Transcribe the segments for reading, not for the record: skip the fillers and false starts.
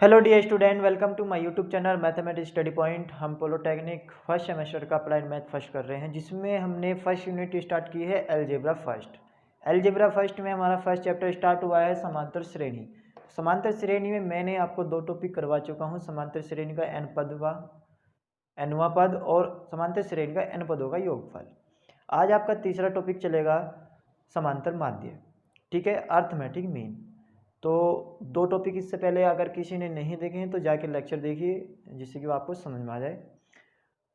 Hello dear student, welcome to my YouTube channel mathematics study point. हम polytechnic first semester का applied math first कर रहे हैं, जिसमें हमने फर्स्ट यूनिट स्टार्ट की है अलजेब्रा फर्स्ट। अलजेब्रा फर्स्ट में हमारा फर्स्ट चैप्टर स्टार्ट हुआ है समांतर श्रेणी। समांतर श्रेणी में मैंने आपको दो टॉपिक करवा चुका हूँ, समांतर श्रेणी का एनवा पद और समांतर श्रेणी का एन पदों का योगफल। आज आपका तीसरा टॉपिक चलेगा समांतर माध्य, ठीक है, अर्थमेटिक मीन। तो दो टॉपिक इससे पहले अगर किसी ने नहीं देखे हैं तो जाके लेक्चर देखिए, जिससे कि वो आपको समझ में आ जाए।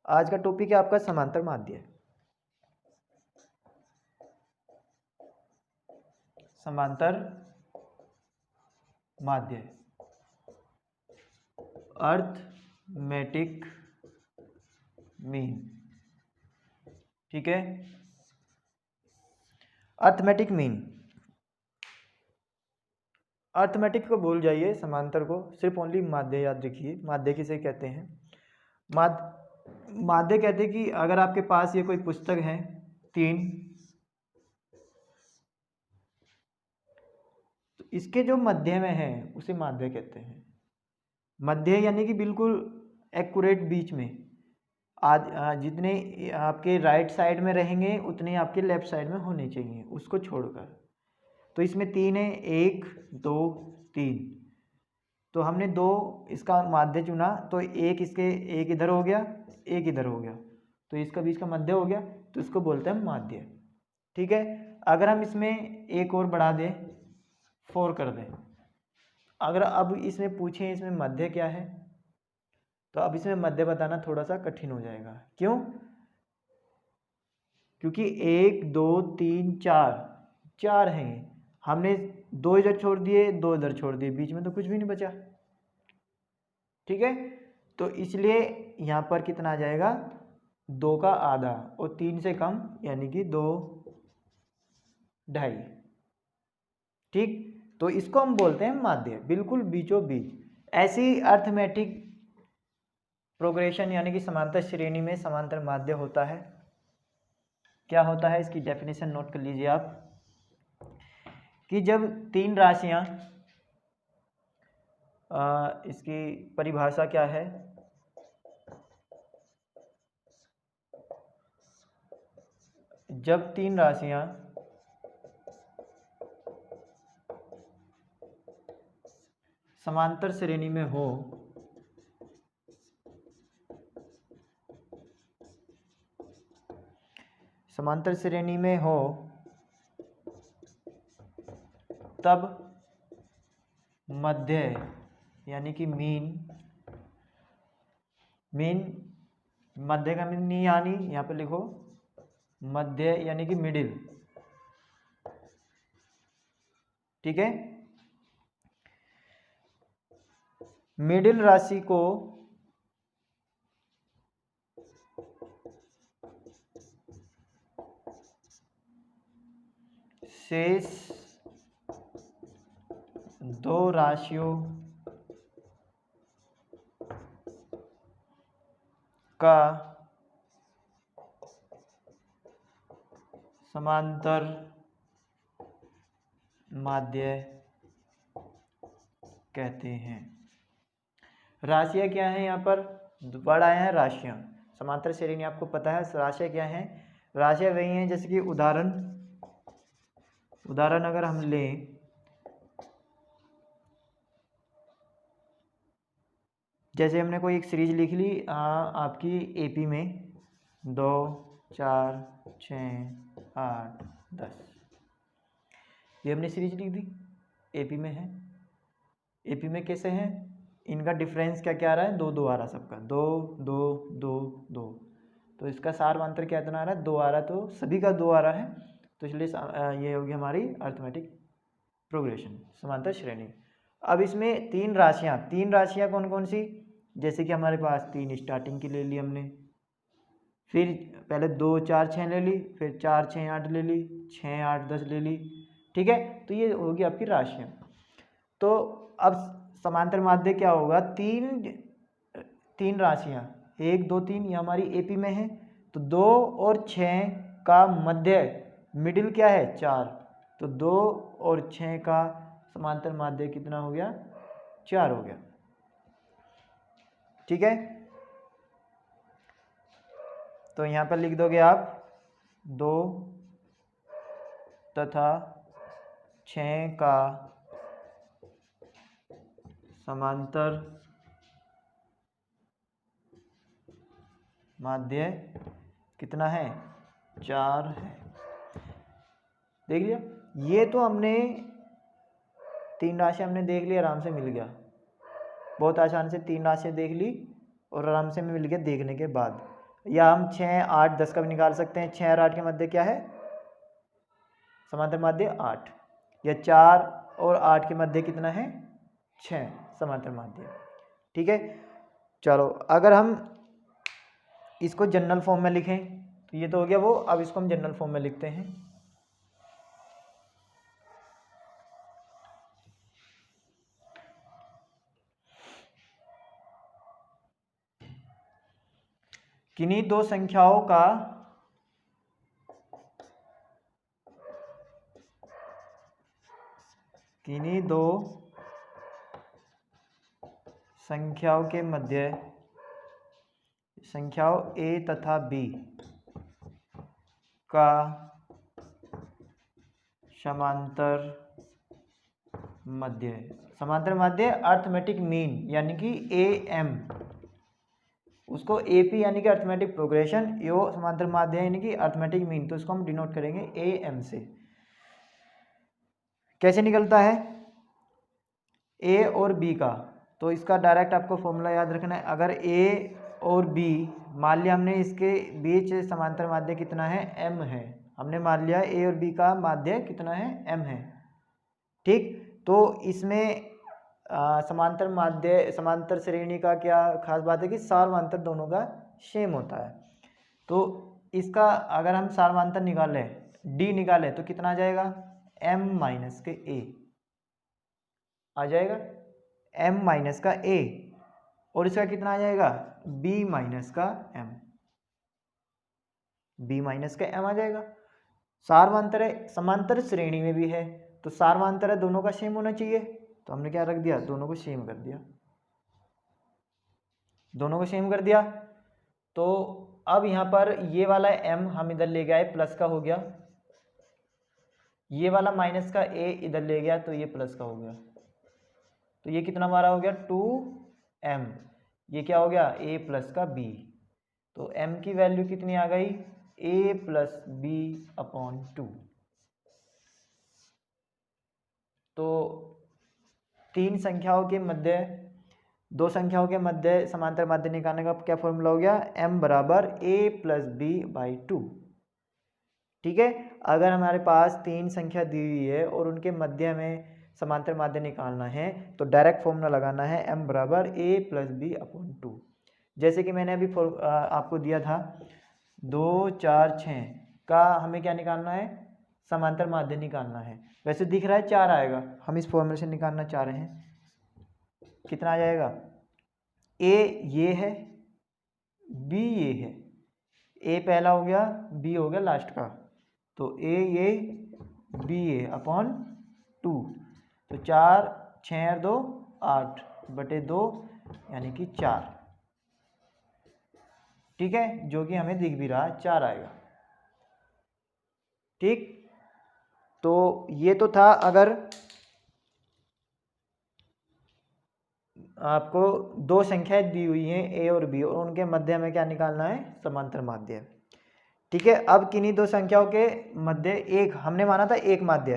आज का टॉपिक है आपका समांतर माध्य। समांतर माध्य, अर्थमेटिक मीन, ठीक है। अर्थमेटिक मीन, अर्थमेटिक को भूल जाइए, समांतर को सिर्फ ओनली माध्य याद रखिए। माध्य किसे कहते हैं? माध्य कहते हैं कि अगर आपके पास ये कोई पुस्तक है तीन, तो इसके जो मध्य में है उसे माध्य कहते हैं। मध्य यानी कि बिल्कुल एक्यूरेट बीच में। आज जितने आपके राइट साइड में रहेंगे उतने आपके लेफ्ट साइड में होने चाहिए, उसको छोड़कर। तो इसमें तीन है, एक दो तीन, तो हमने दो इसका माध्य चुना, तो एक इसके एक इधर हो गया, एक इधर हो गया, तो इसका बीच का मध्य हो गया, तो इसको बोलते हैं माध्य, ठीक है। अगर हम इसमें एक और बढ़ा दें, 4 कर दें, अगर अब इसमें पूछें इसमें मध्य क्या है, तो अब इसमें मध्य बताना थोड़ा सा कठिन हो जाएगा। क्यों? क्योंकि एक दो तीन चार हैं, हमने दो इधर छोड़ दिए, दो इधर छोड़ दिए, बीच में तो कुछ भी नहीं बचा, ठीक है। तो इसलिए यहाँ पर कितना आ जाएगा? 2 का आधा, और 3 से कम यानी कि 2 ढाई, ठीक। तो इसको हम बोलते हैं माध्य, बिल्कुल बीचों बीच। ऐसी अर्थमेटिक प्रोग्रेशन यानी कि समांतर श्रेणी में समांतर माध्य होता है। क्या होता है इसकी डेफिनेशन नोट कर लीजिए आप, कि जब तीन राशियां, इसकी परिभाषा क्या है? जब तीन राशियां समांतर श्रेणी में हो, समांतर श्रेणी में हो, तब मध्य यानी कि मीन मध्य का मीन नहीं, यानी यहाँ पे लिखो मध्य यानी कि मिडिल, ठीक है। मिडिल राशि को शेष दो राशियों का समांतर माध्य कहते हैं। राशियां क्या है? यहाँ पर वर्ड आया है राशियां। समांतर श्रेणी आपको पता है, राशियां क्या है? राशियां वही हैं, जैसे कि उदाहरण अगर हम लें, जैसे हमने कोई एक सीरीज लिख ली आपकी एपी में 2 4 6 8 10, ये हमने सीरीज लिख दी, एपी में है। एपी में कैसे हैं? इनका डिफरेंस क्या क्या आ रहा है? 2 2 आ रहा, सबका 2 2 2 2, तो इसका सारवांतर क्या इतना आ रहा है? 2 आ रहा है, तो सभी का 2 आ रहा है, तो इसलिए ये होगी हमारी अर्थमेटिक प्रोग्रेशन, समांतर श्रेणी। अब इसमें तीन राशियां कौन कौन सी? जैसे कि हमारे पास 3 स्टार्टिंग की ले ली हमने, फिर पहले 2 4 6 ले ली, फिर 4 6 8 ले ली, 6 8 10 ले ली, ठीक है। तो ये होगी आपकी राशियां। तो अब समांतर माध्य क्या होगा? तीन राशियां 1 2 3 ये हमारी एपी में है, तो 2 और 6 का मध्य, मिडिल क्या है? 4, तो 2 और 6 का समांतर माध्य कितना हो गया? 4 हो गया, ठीक है, तो यहाँ पर लिख दोगे आप 2 तथा 6 का समांतर माध्य कितना है, 4 है। देख लिया, ये तो हमने 3 राशि हमने देख ली, आराम से मिल गया, बहुत आसान से 3 राशि देख ली और आराम से मिल गया देखने के बाद। या हम 6, 8, 10 का भी निकाल सकते हैं। 6 और 8 के मध्य क्या है, समांतर माध्य 8, या 4 और 8 के मध्य कितना है, 6 समांतर माध्य। ठीक है, चलो अगर हम इसको जनरल फॉर्म में लिखें तो ये तो हो गया वो, अब इसको हम जनरल फॉर्म में लिखते हैं। किन्हीं दो संख्याओं का किन्हीं दो संख्याओं के मध्य संख्याओं a तथा b का समांतर माध्य, समांतर माध्य अर्थमेटिक मीन यानी कि AM, उसको AP यानी कि अर्थमेटिक प्रोग्रेशन, यो समांतर माध्य यानी कि अर्थमेटिक मीन, तो इसको हम डिनोट करेंगे AM से। कैसे निकलता है A और B का, तो इसका डायरेक्ट आपको फॉर्मूला याद रखना है। अगर A और B मान लिया हमने, इसके बीच समांतर माध्य कितना है, M है, हमने मान लिया A और B का माध्य कितना है, M है। ठीक, तो इसमें समांतर माध्य, समांतर श्रेणी का क्या खास बात है कि सार्वमांतर दोनों का सेम होता है। तो इसका अगर हम सार्वमांतर निकालें, D निकालें, तो कितना आ जाएगा, M माइनस के A आ जाएगा, M माइनस का A, और इसका कितना आ जाएगा, B माइनस का M, B माइनस का M आ जाएगा। सार्वमांतर है, समांतर श्रेणी में भी है, तो सार्वमांतर है, दोनों का सेम होना चाहिए, तो हमने क्या रख दिया, दोनों को सेम कर दिया, दोनों को सेम कर दिया। तो अब यहाँ पर ये वाला M हम इधर ले गए, प्लस का हो गया, ये वाला माइनस का A इधर ले गया, तो ये प्लस का हो गया, तो ये कितना हमारा हो गया, 2M, ये क्या हो गया, A प्लस का B, तो M की वैल्यू कितनी आ गई, A प्लस B अपॉन 2। तो तीन संख्याओं के मध्य, दो संख्याओं के मध्य समांतर माध्य निकालने का क्या फॉर्मूला हो गया, M बराबर A प्लस B बाई 2। ठीक है, अगर हमारे पास तीन संख्या दी हुई है और उनके मध्य में समांतर माध्य निकालना है, तो डायरेक्ट फॉर्मूला लगाना है M बराबर A प्लस B अपॉन 2। जैसे कि मैंने अभी आपको दिया था 2, 4, 6 का हमें क्या निकालना है, समांतर माध्य निकालना है। वैसे दिख रहा है 4 आएगा, हम इस फॉर्मूले से निकालना चाह रहे हैं, कितना आ जाएगा, A ये है, B ये है, A पहला हो गया, B हो गया लास्ट का, तो A ये, B ये अपॉन 2, तो 4, 6 और 2 8 बटे 2 यानी कि 4। ठीक है, जो कि हमें दिख भी रहा है 4 आएगा। ठीक, तो ये तो था अगर आपको दो संख्याएं दी हुई हैं A और B और उनके मध्य में क्या निकालना है, समांतर माध्य। ठीक है, अब किन्हीं दो संख्याओं के मध्य एक, हमने माना था एक माध्य,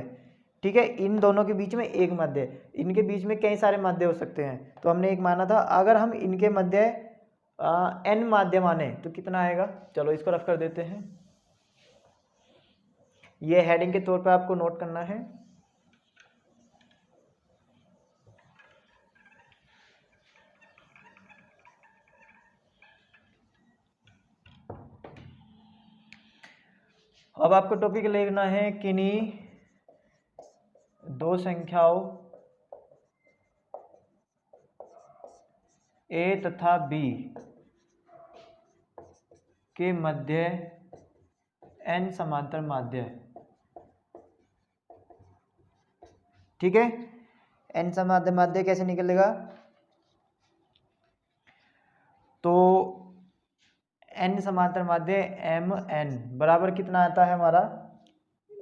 ठीक है, इन दोनों के बीच में एक मध्य, इनके बीच में कई सारे मध्य हो सकते हैं, तो हमने एक माना था। अगर हम इनके मध्य n माध्य माने तो कितना आएगा, चलो इसको रफ कर देते हैं, ये हेडिंग के तौर पर आपको नोट करना है। अब आपको टॉपिक लिखना है, किन्हीं दो संख्याओं A तथा B के मध्य n समांतर माध्य। ठीक है, n समांतर माध्य कैसे निकलेगा, n समांतर माध्य एम एन बराबर कितना आता है हमारा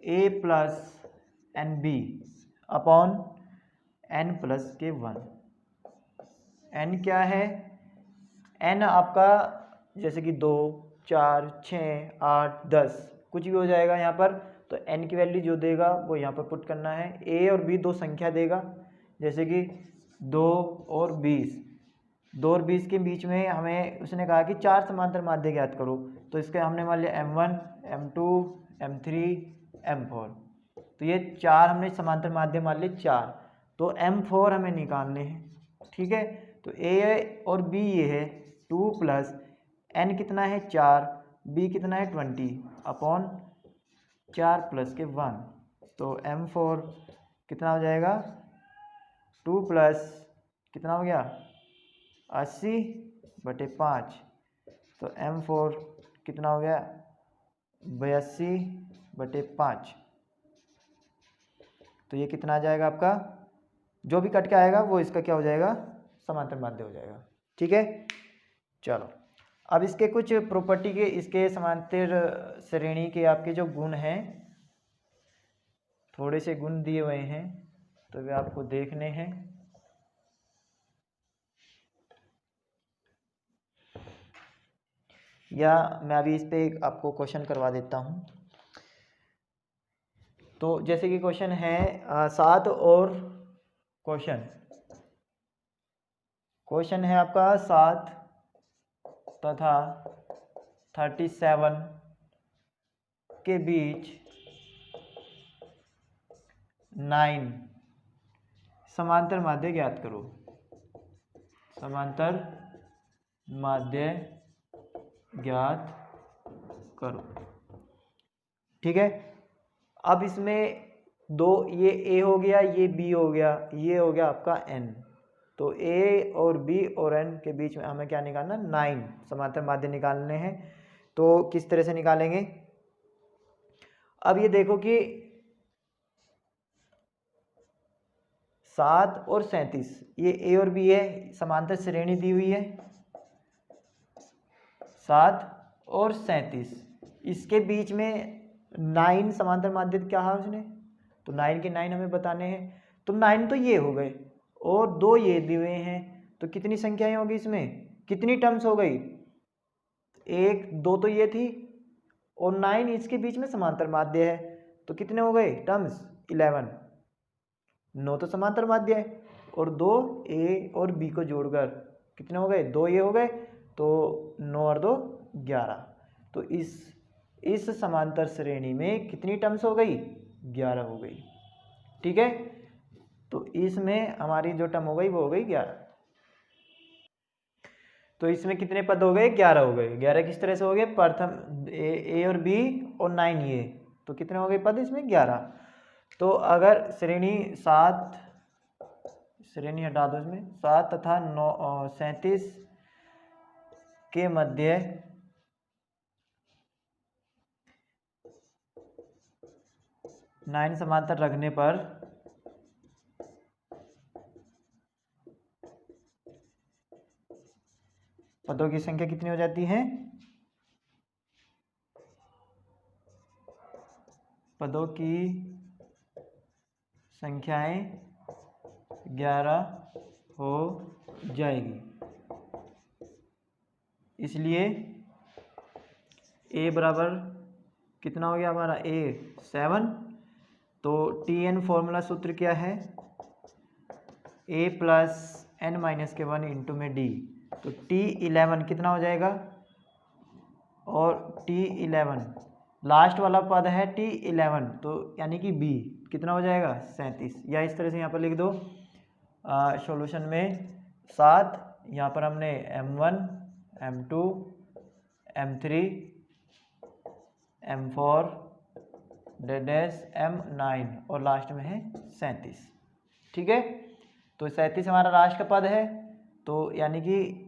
a plus n b upon n plus के 1। n क्या है, n आपका जैसे कि 2 4 6 8 10 कुछ भी हो जाएगा यहाँ पर। तो n की वैल्यू जो देगा वो यहाँ पर पुट करना है। a और b दो संख्या देगा, जैसे कि 2 और 20। 2 और 20 के बीच में हमें उसने कहा कि 4 समांतर माध्य ज्ञात करो, तो इसके हमने मान लिया m1 m2 m3 m4। तो ये 4 हमने समांतर माध्य मान लिए 4, तो m4 हमें निकालने हैं। ठीक है, तो a और b ये है 2 प्लस n कितना है 4, b कितना है 20 अपॉन 4 प्लस के 1। तो m4 कितना हो जाएगा 2 प्लस कितना हो गया 80/5। तो m4 कितना हो गया 82/5। तो ये कितना आ जाएगा आपका, जो भी कट के आएगा वो इसका क्या हो जाएगा समांतर माध्य हो जाएगा। ठीक है, चलो अब इसके कुछ प्रॉपर्टी के, इसके समांतर श्रेणी के आपके जो गुण हैं, थोड़े से गुण दिए हुए हैं तो वे आपको देखने हैं। या मैं अभी इस पे आपको क्वेश्चन करवा देता हूँ। तो जैसे कि क्वेश्चन है 7 और क्वेश्चन है आपका 7 तथा 37 के बीच 9 समांतर माध्य ज्ञात करो। समांतर माध्य ज्ञात करो। ठीक है, अब इसमें दो, ये a हो गया, ये b हो गया, ये हो गया आपका n। तो a और b और n के बीच में हमें क्या निकालना, 9 समांतर माध्य निकालने हैं। तो किस तरह से निकालेंगे, अब ये देखो कि 7 और 37 ये a और b है, समांतर श्रेणी दी हुई है 7 और 37, इसके बीच में 9 समांतर माध्य क्या है उसने, तो 9 के 9 हमें बताने हैं। तो 9 तो ये हो गए और 2 ये दिए हुए हैं, तो कितनी संख्याएं होगी इसमें, कितनी टर्म्स हो गई, 1 2 तो ये थी और 9 इसके बीच में समांतर माध्य है, तो कितने हो गए टर्म्स 11। 9 तो समांतर माध्य है और 2 a और b को जोड़कर कितने हो गए, 2 ये हो गए, तो 9 और 2 11। तो इस समांतर श्रेणी में कितनी टर्म्स हो गई, 11 हो गई। ठीक है, तो इसमें हमारी जो टर्म हो गई वो हो गई 11। तो इसमें कितने पद हो गए, 11 हो गए। 11 किस तरह से हो गए, प्रथम ए और बी और 9 ये, तो कितने हो गए पद इसमें 11। तो अगर श्रेणी 7, श्रेणी हटा दो इसमें, 7 तथा 37 के मध्य 9 समांतर रखने पर पदों की संख्या कितनी हो जाती है, पदों की संख्याएं 11 हो जाएगी। इसलिए a बराबर कितना हो गया हमारा, a 7। तो Tn फॉर्मूला सूत्र क्या है, a प्लस n माइनस के 1 इंटू में d। तो T11 कितना हो जाएगा, और T11 लास्ट वाला पद है T11, तो यानी कि b कितना हो जाएगा 37। या इस तरह से यहाँ पर लिख दो सॉल्यूशन में 7, यहाँ पर हमने m1 m2 m3 m4 m9 और लास्ट में है 37। ठीक है, तो 37 हमारा लास्ट का पद है, तो यानी कि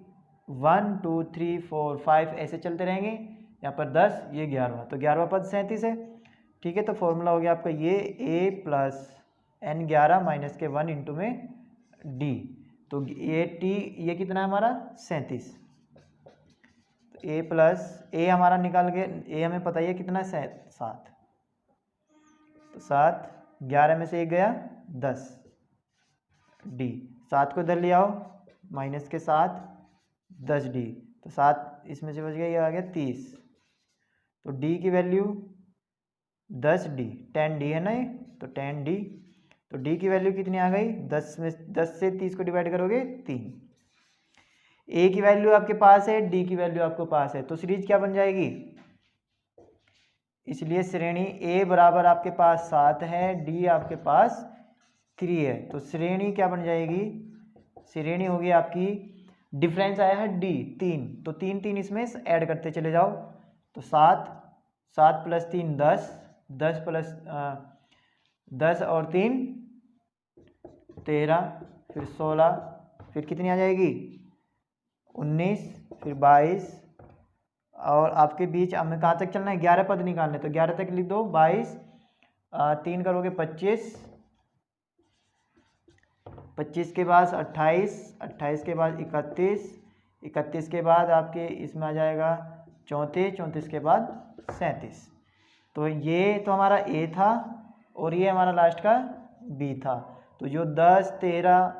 1 2 3 4 5 ऐसे चलते रहेंगे, यहाँ पर 10, ये 11वां, तो 11वां पद 37 है। ठीक है, तो फॉर्मूला हो गया आपका ये a प्लस n11 माइनस के 1 इंटू में d। तो ये t ये कितना है हमारा 37। ए प्लस ए हमारा निकाल के ए हमें पता ही है कितना है 7, तो 7, 11 में से 1 गया 10, डी 7 को इधर ले आओ माइनस के 7, 10 डी, तो 7 इसमें से बच गया, ये आ गया 30, तो डी की वैल्यू 10 डी, 10 डी है ना ये, तो 10 डी, तो डी की वैल्यू कितनी आ गई, 10 से 30 को डिवाइड करोगे 3। ए की वैल्यू आपके पास है, डी की वैल्यू आपके पास है, तो सीरीज क्या बन जाएगी, इसलिए श्रेणी ए बराबर आपके पास 7 है, डी आपके पास 3 है, तो श्रेणी क्या बन जाएगी, श्रेणी होगी आपकी, डिफरेंस आया है डी 3, तो 3 3 इसमें ऐड करते चले जाओ, तो 7 7 प्लस 3 10, 10 प्लस 10 और 3 13, फिर 16, फिर कितनी आ जाएगी 19, फिर 22, और आपके बीच हमें कहाँ तक चलना है, 11 पद निकालने, तो 11 तक लिख दो, 22, 3 करोगे 25, 25 के बाद 28, 28 के बाद 31, 31 के बाद आपके इसमें आ जाएगा 34, 34 के बाद 37, तो ये तो हमारा ए था और ये हमारा लास्ट का बी था, तो जो 10, 13,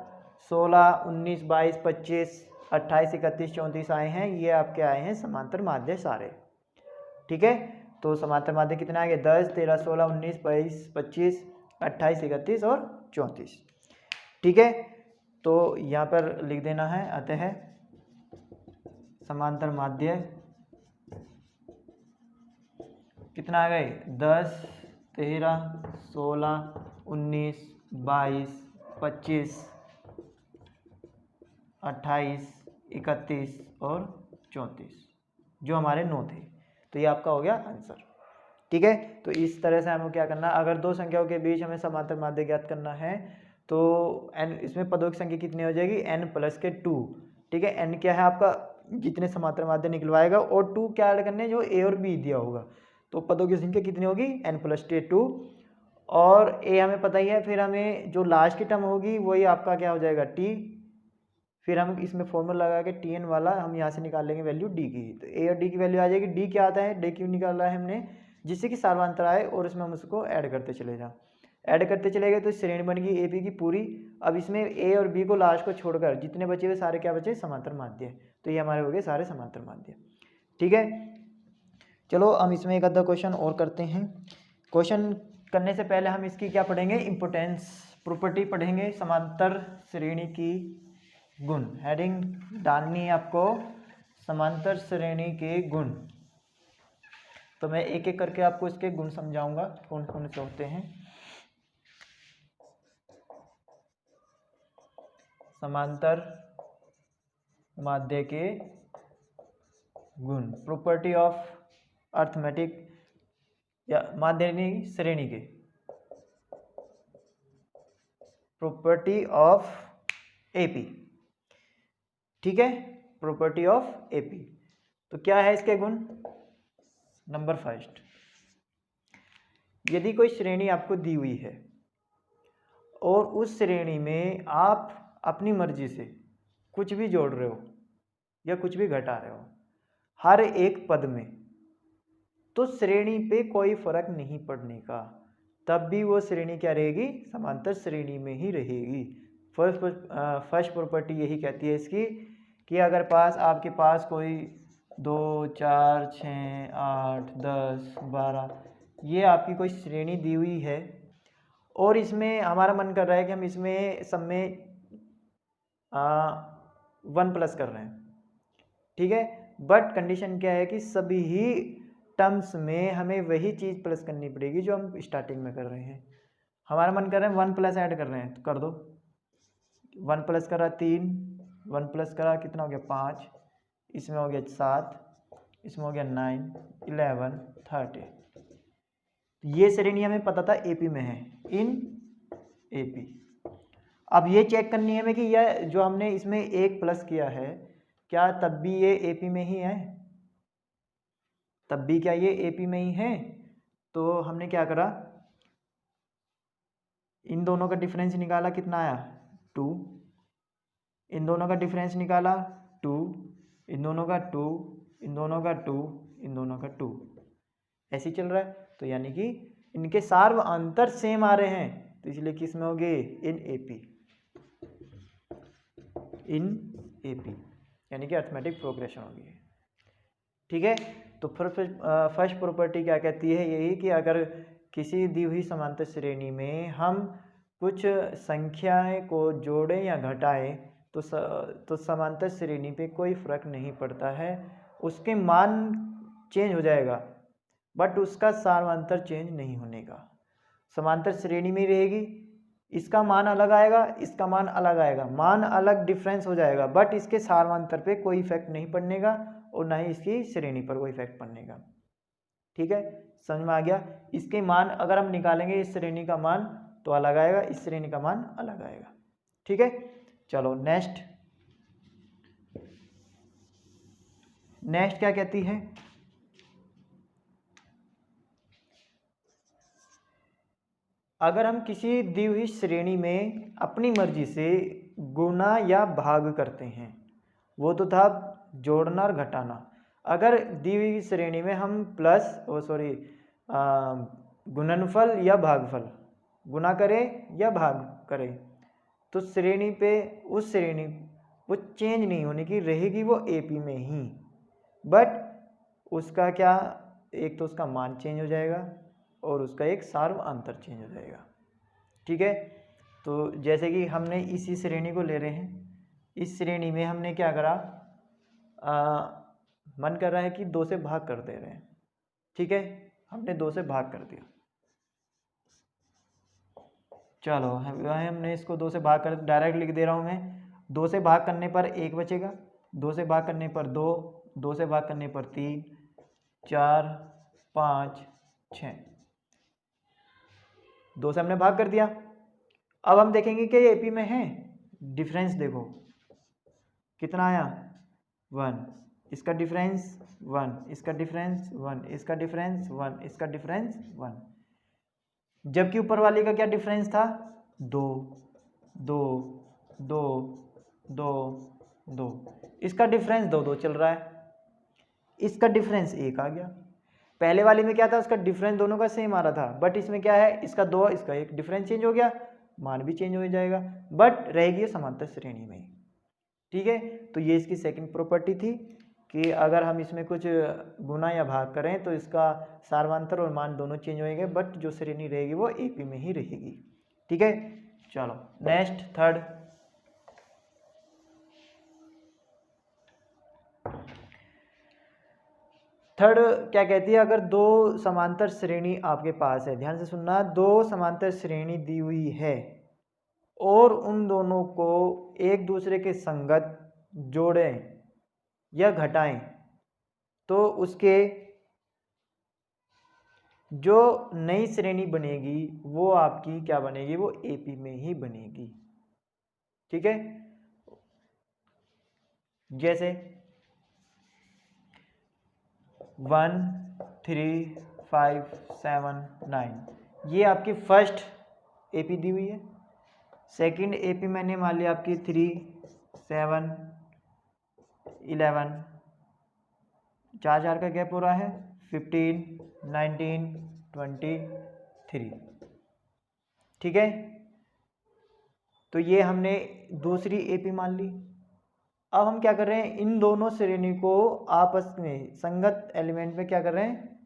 16, 19, 22, 25, 28, 31, 34 आए हैं, ये आपके आए हैं समांतर माध्य सारे, ठीक है। तो समांतर माध्य कितना आ गया, 10, 13, 16, 19, 22, 25, 28, 31 और 34, ठीक है। तो यहाँ पर लिख देना है, अतः समांतर माध्य कितना आ गए, 10, 13, 16, 19, 22, 25, 28, 31 और 34, जो हमारे 9 थे, तो ये आपका हो गया आंसर, ठीक है। तो इस तरह से हमें क्या करना है, अगर दो संख्याओं के बीच हमें समांतर माध्य ज्ञात करना है तो n, इसमें पदों की संख्या कितनी हो जाएगी, n प्लस के 2, ठीक है। n क्या है आपका, जितने समांतर माध्य निकलवाएगा, और 2 क्या ऐड करने, जो a और b दिया होगा, तो पदों की संख्या कितनी होगी, n प्लस के 2, और a हमें पता ही है, फिर हमें जो लास्ट की टर्म होगी वही आपका क्या हो जाएगा t, फिर हम इसमें फॉर्मूला लगा के टी एन वाला हम यहाँ से निकाल लेंगे वैल्यू डी की, तो ए और डी की वैल्यू आ जाएगी, डी क्या आता है, डी क्यों निकाला है हमने, जिससे कि सार्वंतर आए और इसमें हम उसको ऐड करते चले जाएं, ऐड करते चले गए तो श्रेणी बन गई ए बी की पूरी। अब इसमें ए और बी को लास्ट को छोड़कर जितने बचे हुए सारे क्या बचे, समांतर माध्य, तो ये हमारे हो गए सारे समांतर माध्य, ठीक है। चलो हम इसमें एक आधा क्वेश्चन और करते हैं। क्वेश्चन करने से पहले हम इसकी क्या पढ़ेंगे, इंपोर्टेंस प्रॉपर्टी पढ़ेंगे, समांतर श्रेणी की गुण, हेडिंग डालनी है आपको, समांतर श्रेणी के गुण। तो मैं एक एक करके आपको इसके गुण समझाऊंगा कौन कौन से होते हैं। समांतर माध्य के गुण, प्रॉपर्टी ऑफ अर्थमेटिक या माध्यनी श्रेणी के, प्रॉपर्टी ऑफ एपी, ठीक है, प्रॉपर्टी ऑफ एपी। तो क्या है इसके गुण, नंबर फर्स्ट, यदि कोई श्रेणी आपको दी हुई है और उस श्रेणी में आप अपनी मर्जी से कुछ भी जोड़ रहे हो या कुछ भी घटा रहे हो हर एक पद में, तो श्रेणी पे कोई फर्क नहीं पड़ने का, तब भी वो श्रेणी क्या रहेगी, समांतर श्रेणी में ही रहेगी। फर्स्ट प्रॉपर्टी यही कहती है इसकी कि अगर आपके पास कोई 2, 4, 6, 8, 10, 12 ये आपकी कोई श्रेणी दी हुई है और इसमें हमारा मन कर रहा है कि हम इसमें सब में 1 प्लस कर रहे हैं, ठीक है, बट कंडीशन क्या है कि सभी ही टर्म्स में हमें वही चीज़ प्लस करनी पड़ेगी जो हम स्टार्टिंग में कर रहे हैं। हमारा मन कर रहा है 1 प्लस ऐड कर रहे हैं, तो कर दो, 1 प्लस करा 3, 1 प्लस करा कितना हो गया 5, इसमें हो गया 7, इसमें हो गया 9, 11, 30। ये श्रेणी हमें पता था एपी में है, इन एपी। अब ये चेक करनी है हमें कि यह जो हमने इसमें 1 प्लस किया है क्या तब भी ये एपी में ही है, तब भी क्या ये एपी में ही है। तो हमने क्या करा, इन दोनों का डिफरेंस निकाला, कितना आया 2, इन दोनों का डिफरेंस निकाला 2, इन दोनों का 2, इन दोनों का 2, इन दोनों का 2, ऐसे ही चल रहा है। तो यानी कि इनके सार्वअंतर सेम आ रहे हैं, तो इसलिए किस में हो गए, इन एपी, इन एपी, यानी कि अर्थमेटिक प्रोग्रेशन हो गई। ठीक है, तो फर्स्ट प्रॉपर्टी क्या कहती है, यही कि अगर किसी दी हुई समांतर श्रेणी में हम कुछ संख्याएं को जोड़ें या घटाएं तो समांतर श्रेणी पे कोई फर्क नहीं पड़ता है, उसके मान चेंज हो जाएगा बट उसका सार्वंतर चेंज नहीं होने का। समांतर श्रेणी में रहेगी, इसका मान अलग आएगा, इसका मान अलग आएगा, मान अलग डिफरेंस हो जाएगा बट इसके सार्वंतर पे कोई इफेक्ट नहीं पड़ने का और ना ही इसकी श्रेणी पर कोई इफेक्ट पड़ने का। ठीक है, समझ में आ गया। इसके मान अगर हम निकालेंगे, इस श्रेणी का मान तो अलग आएगा, इस श्रेणी का मान अलग आएगा। ठीक है, चलो नेक्स्ट क्या कहती है, अगर हम किसी दी हुई श्रेणी में अपनी मर्जी से गुणा या भाग करते हैं, वो तो था जोड़ना और घटाना। अगर दी हुई श्रेणी में हम गुणनफल या भागफल गुणा करें या भाग करें तो श्रेणी पे उस श्रेणी वो चेंज नहीं होने की, रहेगी वो एपी में ही, बट उसका क्या, एक तो उसका मान चेंज हो जाएगा और उसका एक सार्वअंतर चेंज हो जाएगा। ठीक है, तो जैसे कि हमने इसी श्रेणी को ले रहे हैं, इस श्रेणी में हमने क्या करा, मन कर रहा है कि 2 से भाग कर दे रहे हैं। ठीक है, हमने 2 से भाग कर दिया, चलो हमने इसको 2 से भाग कर, डायरेक्ट लिख दे रहा हूँ मैं। 2 से भाग करने पर 1 बचेगा, 2 से भाग करने पर 2, 2 से भाग करने पर 3, 4, 5, 6, 2 से हमने भाग कर दिया। अब हम देखेंगे कि ये एपी में है, डिफरेंस देखो कितना आया, 1, इसका डिफरेंस 1, इसका डिफरेंस 1, इसका डिफरेंस 1, इसका डिफरेंस 1, जबकि ऊपर वाले का क्या डिफरेंस था, 2, 2, 2, 2, 2, इसका डिफरेंस 2, 2 चल रहा है, इसका डिफरेंस 1 आ गया। पहले वाले में क्या था, उसका डिफरेंस दोनों का सेम आ रहा था, बट इसमें क्या है, इसका 2, इसका 1, डिफरेंस चेंज हो गया, मान भी चेंज हो जाएगा, बट रहेगी समांतर श्रेणी में। ठीक है, तो ये इसकी सेकंड प्रॉपर्टी थी कि अगर हम इसमें कुछ गुना या भाग करें तो इसका सार्वंतर और मान दोनों चेंज होंगे, बट जो श्रेणी रहेगी वो एपी में ही रहेगी। ठीक है, चलो नेक्स्ट थर्ड क्या कहती है, अगर 2 समांतर श्रेणी आपके पास है, ध्यान से सुनना, 2 समांतर श्रेणी दी हुई है और उन दोनों को एक दूसरे के संगत जोड़ें या घटाएं तो उसके जो नई श्रेणी बनेगी वो आपकी क्या बनेगी, वो एपी में ही बनेगी। ठीक है, जैसे 1, 3, 5, 7, 9 ये आपकी फर्स्ट एपी दी हुई है। सेकंड एपी मैंने मान लिया आपकी 3, 7, 11, 4 का गैप हो रहा है, 15, 19, 23। ठीक है, तो ये हमने दूसरी एपी मान ली। अब हम क्या कर रहे हैं, इन दोनों श्रेणी को आपस में संगत एलिमेंट में क्या कर रहे हैं,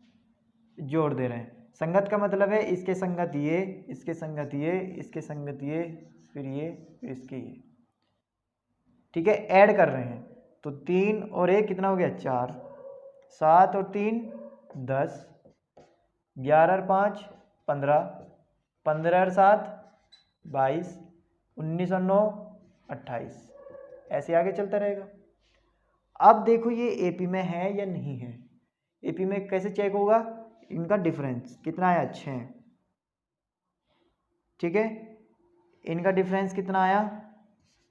जोड़ दे रहे हैं। संगत का मतलब है इसके संगत ये, इसके संगत ये, इसके संगत ये, फिर ये, फिर इसके ये। ठीक है, ऐड कर रहे हैं, तो 3 और 1 कितना हो गया, 4, 7 और 3 10, 11 और 5 15, 15 और 7 22, 19 और 9 28, ऐसे आगे चलता रहेगा। अब देखो ये एपी में है या नहीं है, एपी में कैसे चेक होगा, इनका डिफरेंस कितना आया, 6। ठीक है, इनका डिफरेंस कितना आया,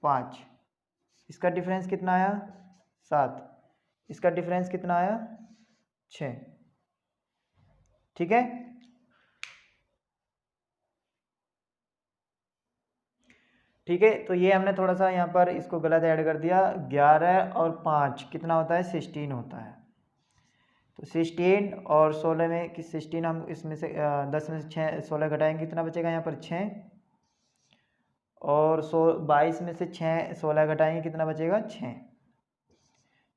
5, इसका डिफरेंस कितना आया, 7, इसका डिफरेंस कितना आया, 6। ठीक है, ठीक है, तो ये हमने थोड़ा सा यहाँ पर इसको गलत ऐड कर दिया, 11 और 5 कितना होता है, 16 होता है। तो 16 और 16 में कि 16 हम इसमें से 10 में से 16 घटाएंगे, कितना बचेगा यहाँ पर 6, और 22 में से 16 घटाएंगे, कितना बचेगा 6।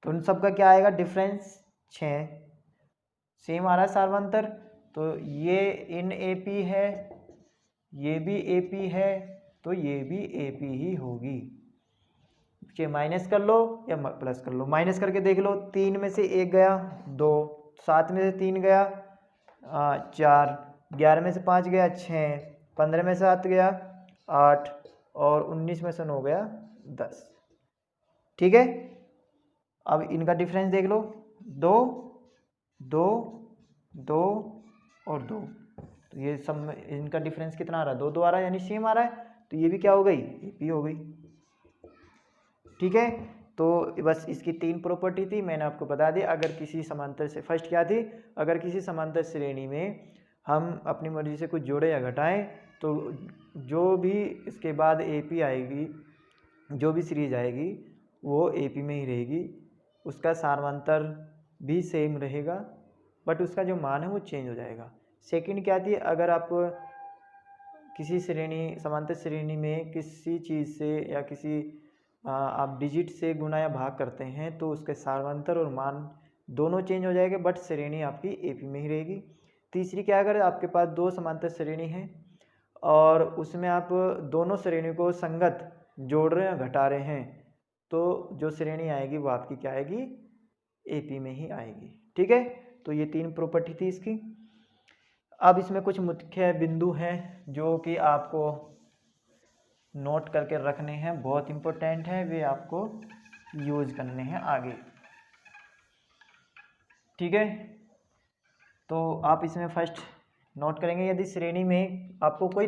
तो उन सब का क्या आएगा डिफरेंस 6। सेम आ रहा है सार्वंतर, तो ये इन AP है, ये भी AP है, तो ये भी AP ही होगी। ये माइनस कर लो या प्लस कर लो, माइनस करके देख लो, 3 में से 1 गया 2, 7 में से 3 गया 4, 11 में से 5 गया 6, 15 में से 7 गया 8, और 19 में से 9 गया 10। ठीक है, अब इनका डिफरेंस देख लो, 2 2 2 और 2, तो ये सब में इनका डिफरेंस कितना आ रहा है 2 2 आ रहा है, यानी सेम आ रहा है, तो ये भी क्या हो गई AP हो गई। ठीक है, तो बस इसकी 3 प्रॉपर्टी थी, मैंने आपको बता दी। अगर किसी समांतर से फर्स्ट क्या थी, अगर किसी समांतर श्रेणी में हम अपनी मर्जी से कुछ जोड़े या घटाएं तो जो भी इसके बाद AP आएगी, जो भी सीरीज आएगी वो AP में ही रहेगी, उसका सार्वंतर भी सेम रहेगा, बट उसका जो मान है वो चेंज हो जाएगा। सेकंड क्या थी, अगर आप किसी श्रेणी समांतर श्रेणी में किसी चीज़ से या किसी आप डिजिट से गुणा या भाग करते हैं तो उसके सार्वंतर और मान दोनों चेंज हो जाएंगे, बट श्रेणी आपकी AP में ही रहेगी। तीसरी क्या, अगर आपके पास 2 समांतर श्रेणी हैं और उसमें आप दोनों श्रेणी को संगत जोड़ रहे हैं घटा रहे हैं, तो जो श्रेणी आएगी वो आपकी क्या आएगी AP में ही आएगी। ठीक है, तो ये 3 प्रॉपर्टी थी इसकी। अब इसमें कुछ मुख्य बिंदु हैं जो कि आपको नोट करके रखने हैं, बहुत इम्पोर्टेंट है, वे आपको यूज करने हैं आगे। ठीक है, तो आप इसमें फर्स्ट नोट करेंगे, यदि श्रेणी में आपको कोई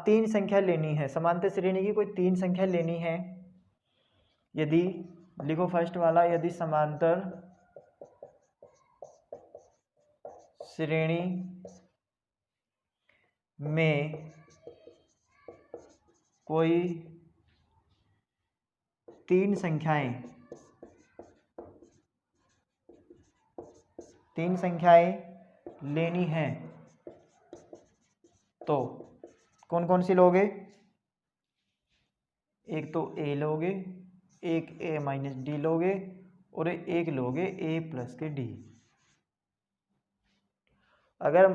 तीन संख्या लेनी है, समांतर श्रेणी की कोई 3 संख्या लेनी है, यदि लिखो फर्स्ट वाला, यदि समांतर श्रेणी में कोई 3 संख्याएं लेनी है, तो कौन कौन सी लोगे, एक तो A लोगे, एक A-D लोगे, और एक लोगे A+D। अगर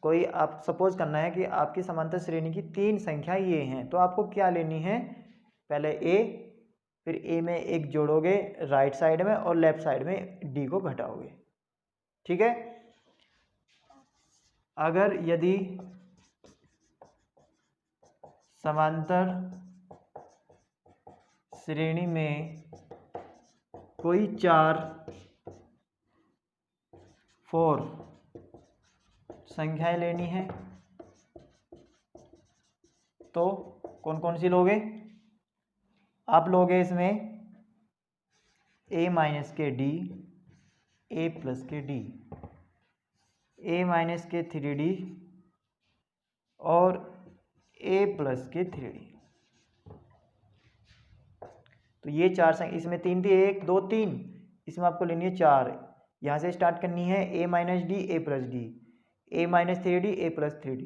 कोई आप सपोज करना है कि आपकी समांतर श्रेणी की 3 संख्या ये हैं, तो आपको क्या लेनी है, पहले A, फिर A में एक जोड़ोगे राइट साइड में और लेफ्ट साइड में D को घटाओगे। ठीक है, अगर यदि समांतर श्रेणी में कोई 4 संख्याएं लेनी है, तो कौन कौन सी लोगे, आप लोगे इसमें A-D, A+D, A-3D और A+3D। तो ये 4 संख्या, इसमें 3 थी, 1 2 3, इसमें आपको लेनी है 4। यहाँ से स्टार्ट करनी है A-D, A+D, A-3D, A+3D।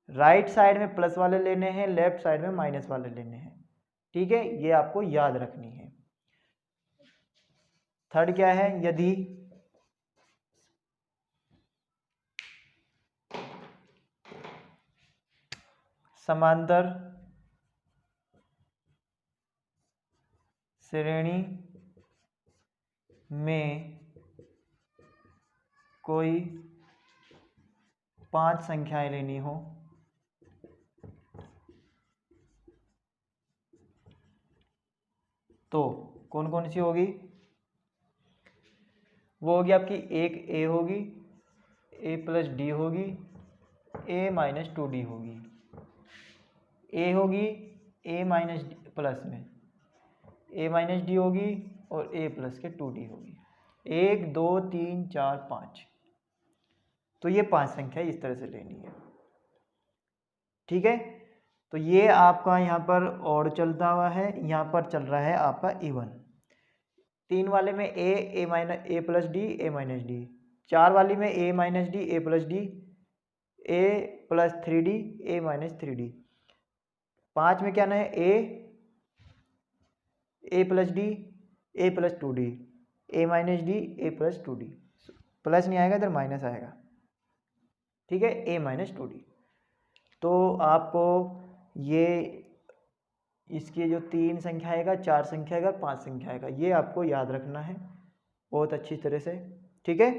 Right side में प्लस वाले लेने हैं, लेफ्ट साइड में माइनस वाले लेने हैं। ठीक है, ये आपको याद रखनी है। थर्ड क्या है, यदि समांतर श्रेणी में कोई 5 संख्याएं लेनी हो, तो कौन कौन सी होगी, वो होगी आपकी एक A होगी, A+D होगी, A-2D होगी, A होगी A- प्लस में, A-D होगी और A+2D होगी, 1 2 3 4 5। तो ये 5 संख्या इस तरह से लेनी है। ठीक है, तो ये आपका यहाँ पर और चलता हुआ है, यहाँ पर चल रहा है आपका इवन। 3 वाले में A minus A plus D A minus D, 4 वाली में A minus D A plus D A plus 3D A minus 3D, 5 में क्या ना है A plus D A plus 2D A minus D A plus 2D, plus नहीं आएगा इधर minus आएगा, ठीक है, ए माइनस 2D। तो आपको ये इसकी जो 3 संख्या आएगा, 4 संख्या आएगा, 5 संख्या आएगा, ये आपको याद रखना है बहुत अच्छी तरह से, ठीक है।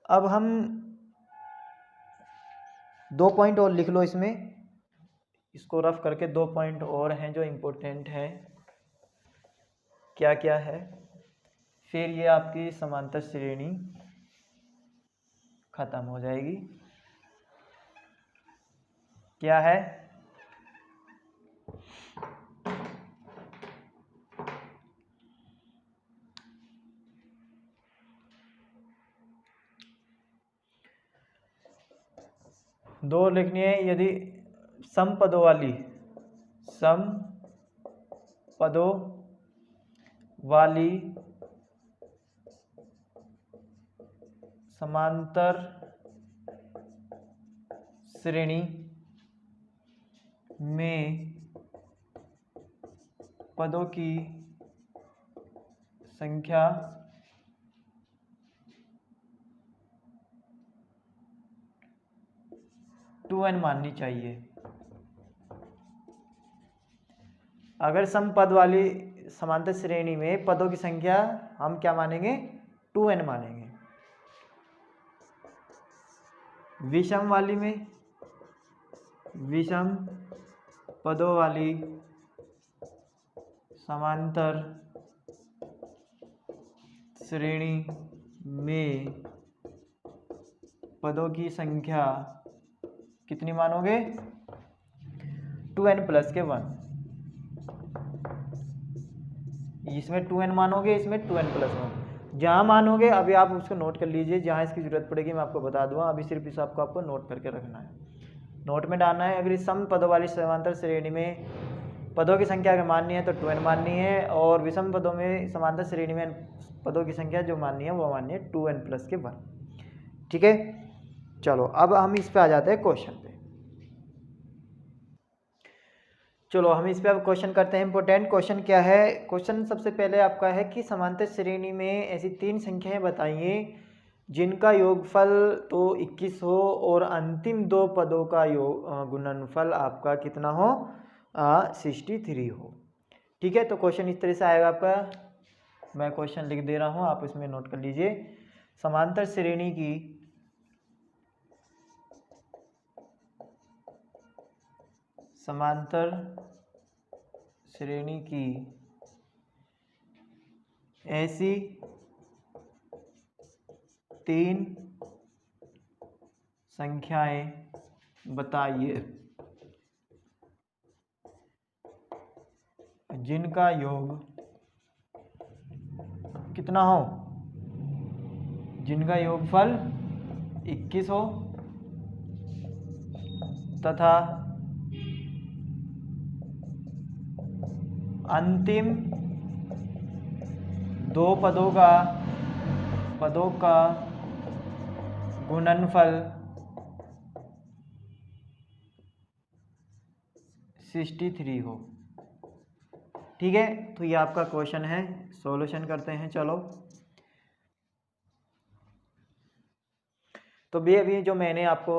अब हम 2 पॉइंट और लिख लो इसमें, इसको रफ करके 2 पॉइंट और हैं जो इम्पोर्टेंट है, क्या क्या है, फिर ये आपकी समांतर श्रेणी खत्म हो जाएगी। क्या है? दो लिखनी है, यदि समपदों वाली समांतर श्रेणी में पदों की संख्या टू एन माननी चाहिए। अगर समपद वाली समांतर श्रेणी में पदों की संख्या हम क्या मानेंगे? 2n मानेंगे। विषम वाली में, विषम पदों वाली समांतर श्रेणी में पदों की संख्या कितनी मानोगे? 2n प्लस के 1। इसमें 2n मानोगे, इसमें 2n प्लस 1। जहाँ मानोगे अभी आप उसको नोट कर लीजिए, जहाँ इसकी जरूरत पड़ेगी मैं आपको बता दूंगा, अभी सिर्फ इस आपको नोट करके रखना है, नोट में डालना है। अगर इस सम पदों वाली समांतर श्रेणी में पदों की संख्या अगर माननी है तो 2n माननी है, और विषम पदों में समांतर श्रेणी में पदों की संख्या जो माननी है वो माननी है 2n प्लस के 1, ठीक है। चलो अब हम इस पे आ जाते हैं क्वेश्चन पे। चलो हम इस पे अब क्वेश्चन करते हैं। इंपॉर्टेंट क्वेश्चन क्या है? क्वेश्चन सबसे पहले आपका है कि समांतर श्रेणी में ऐसी 3 संख्याएं बताइए जिनका योगफल तो 21 हो और अंतिम 2 पदों का गुणनफल आपका कितना हो? 63 हो, ठीक है। तो क्वेश्चन इस तरह से आएगा आपका, मैं क्वेश्चन लिख दे रहा हूँ, आप इसमें नोट कर लीजिए। समांतर श्रेणी की ऐसी 3 संख्याएं बताइए जिनका योग कितना हो? जिनका योगफल 21 हो तथा अंतिम 2 पदों का गुणनफल 63 हो, ठीक है। तो ये आपका क्वेश्चन है, सॉल्यूशन करते हैं। चलो तो भी अभी जो मैंने आपको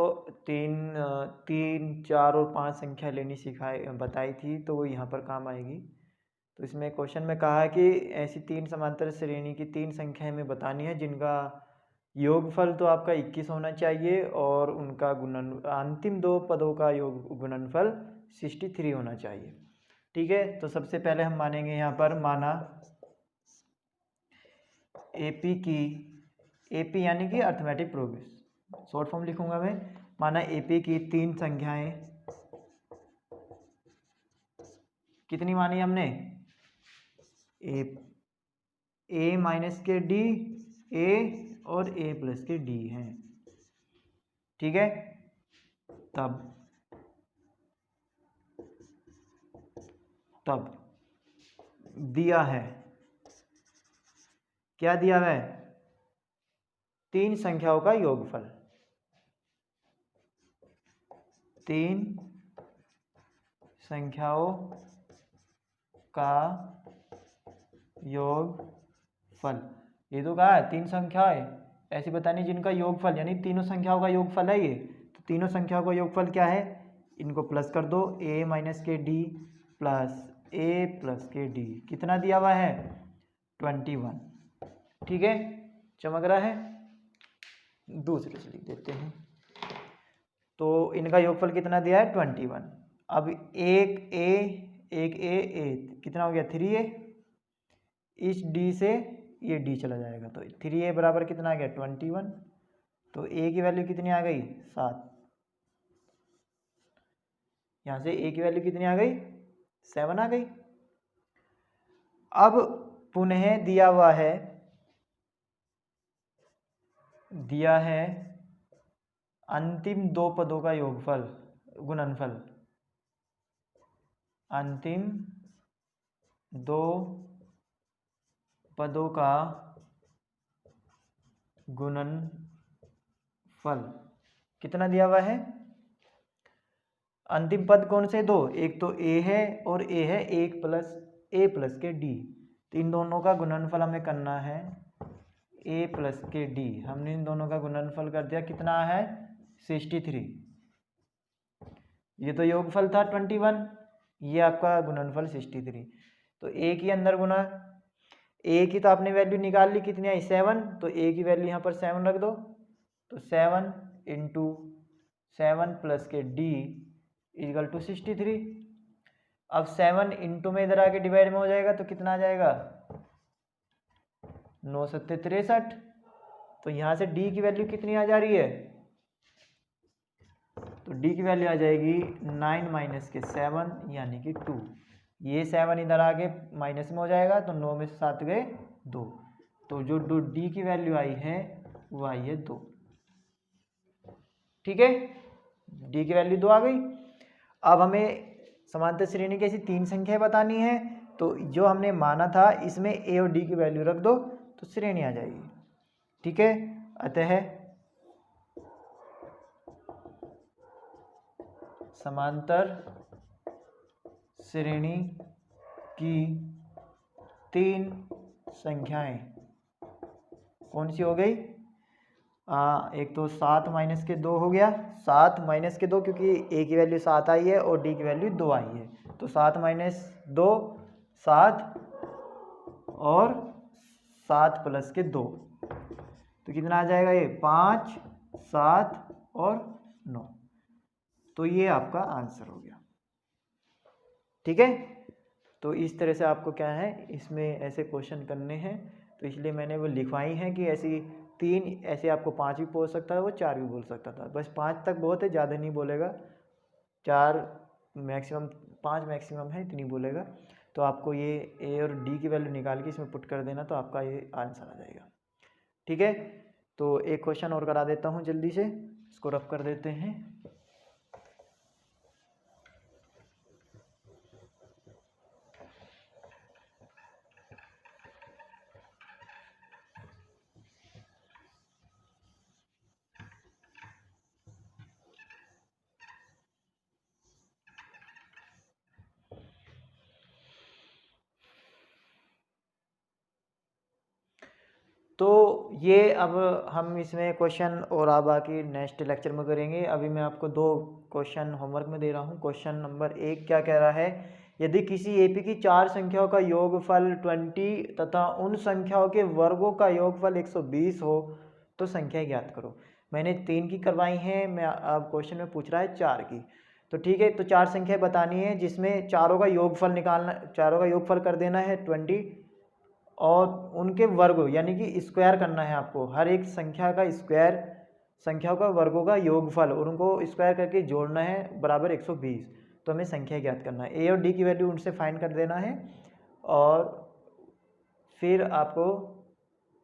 3, 4 और 5 संख्या लेनी बताई थी, तो वो यहाँ पर काम आएगी। तो इसमें क्वेश्चन में कहा है कि ऐसी 3 समांतर श्रेणी की 3 संख्याएं में बतानी है जिनका योगफल तो आपका 21 होना चाहिए और उनका अंतिम 2 पदों का गुणनफल 63 होना चाहिए, ठीक है। तो सबसे पहले हम मानेंगे यहाँ पर, माना एपी यानी कि अर्थमेटिक प्रोग्रेस, शॉर्ट फॉर्म लिखूंगा मैं, माना एपी की 3 संख्याएं कितनी मानी हमने? ए माइनस के डी ए और ए प्लस के डी हैं, ठीक है। तब दिया है क्या दिया हुआ है? 3 संख्याओं का योगफल, 3 संख्याओं का योगफल। ये तो कहा है 3 संख्याएं ऐसी बतानी जिनका योगफल, यानी तीनों संख्याओं का योगफल है ये। तो तीनों संख्याओं का योगफल क्या है? इनको प्लस कर दो, a माइनस के डी प्लस a प्लस के डी। कितना दिया हुआ है? 21। ठीक है, चमक रहा है। दूसरे से लिख देते हैं। तो इनका योगफल कितना दिया है? 21। अब एक ए कितना हो गया? 3a। इस d से ये d चला जाएगा, तो 3a बराबर कितना आ गया? 21। तो a की वैल्यू कितनी आ गई? 7। यहाँ से a की वैल्यू कितनी आ गई? 7 आ गई। अब पुनः दिया है अंतिम 2 पदों का योगफल, गुणनफल। अंतिम 2 पदों का गुणनफल कितना दिया हुआ है? अंतिम पद कौन से 2? एक तो a है और a है 1 प्लस a प्लस के d। तो इन दोनों का गुणनफल हमें करना है a प्लस के d। हमने इन दोनों का गुणनफल कर दिया, कितना है? 63। ये तो योगफल था 21, ये आपका गुणनफल 63। तो a की अंदर गुना, a की तो आपने वैल्यू निकाल ली, कितनी आई? 7। तो a की वैल्यू यहाँ पर 7 रख दो। तो 7 इंटू 7 प्लस के d इक्वल टू 63। अब 7 इंटू में इधर आके डिवाइड में हो जाएगा, तो कितना आ जाएगा? 9 सत्ते 63। तो यहाँ से d की वैल्यू कितनी आ जा रही है? तो d की वैल्यू आ जाएगी 9 माइनस के 7 यानी कि 2। ये 7 इधर आके माइनस में हो जाएगा, तो 9 में से 7 गए 2। तो जो d की वैल्यू आई है वो आई है 2। ठीक है, d की वैल्यू 2 आ गई। अब हमें समांतर श्रेणी की ऐसी 3 संख्याएं बतानी है। तो जो हमने माना था इसमें a और d की वैल्यू रख दो तो श्रेणी आ जाएगी। ठीक है, अतः समांतर श्रेणी की 3 संख्याएं कौन सी हो गई? एक तो 7 माइनस के 2 हो गया, 7 माइनस के 2 क्योंकि a की वैल्यू 7 आई है और d की वैल्यू 2 आई है। तो 7 माइनस 2 7 और 7 प्लस के 2, तो कितना आ जाएगा? ये 5 7 और 9। तो ये आपका आंसर हो गया। ठीक है, तो इस तरह से आपको क्या है इसमें ऐसे क्वेश्चन करने हैं। तो इसलिए मैंने वो लिखवाई हैं कि ऐसी 3, ऐसे आपको 5 भी बोल सकता है, वो 4 भी बोल सकता था। बस 5 तक बहुत है, ज़्यादा नहीं बोलेगा। 4 मैक्सिमम, 5 मैक्सिमम है, इतनी बोलेगा। तो आपको ये a और d की वैल्यू निकाल के इसमें पुट कर देना, तो आपका ये आंसर आ जाएगा। ठीक है, तो एक क्वेश्चन और करा देता हूँ जल्दी से, इसको रफ कर देते हैं। तो ये अब हम इसमें क्वेश्चन और आप बाकी नेक्स्ट लेक्चर में करेंगे। अभी मैं आपको 2 क्वेश्चन होमवर्क में दे रहा हूँ। क्वेश्चन नंबर 1 क्या कह रहा है? यदि किसी एपी की 4 संख्याओं का योगफल 20 तथा उन संख्याओं के वर्गों का योगफल 120 हो तो संख्या ज्ञात करो। मैंने 3 की करवाई हैं, मैं अब क्वेश्चन में पूछ रहा है 4 की। तो ठीक है, तो 4 संख्याएं बतानी है जिसमें चारों का योगफल निकालना, चारों का योगफल कर देना है 20 और उनके वर्ग यानी कि स्क्वायर करना है आपको। हर एक संख्या का स्क्वायर, संख्याओं का वर्गों का योगफल और उनको स्क्वायर करके जोड़ना है बराबर 120। तो हमें संख्या ज्ञात करना है। ए और डी की वैल्यू उनसे फाइंड कर देना है और फिर आपको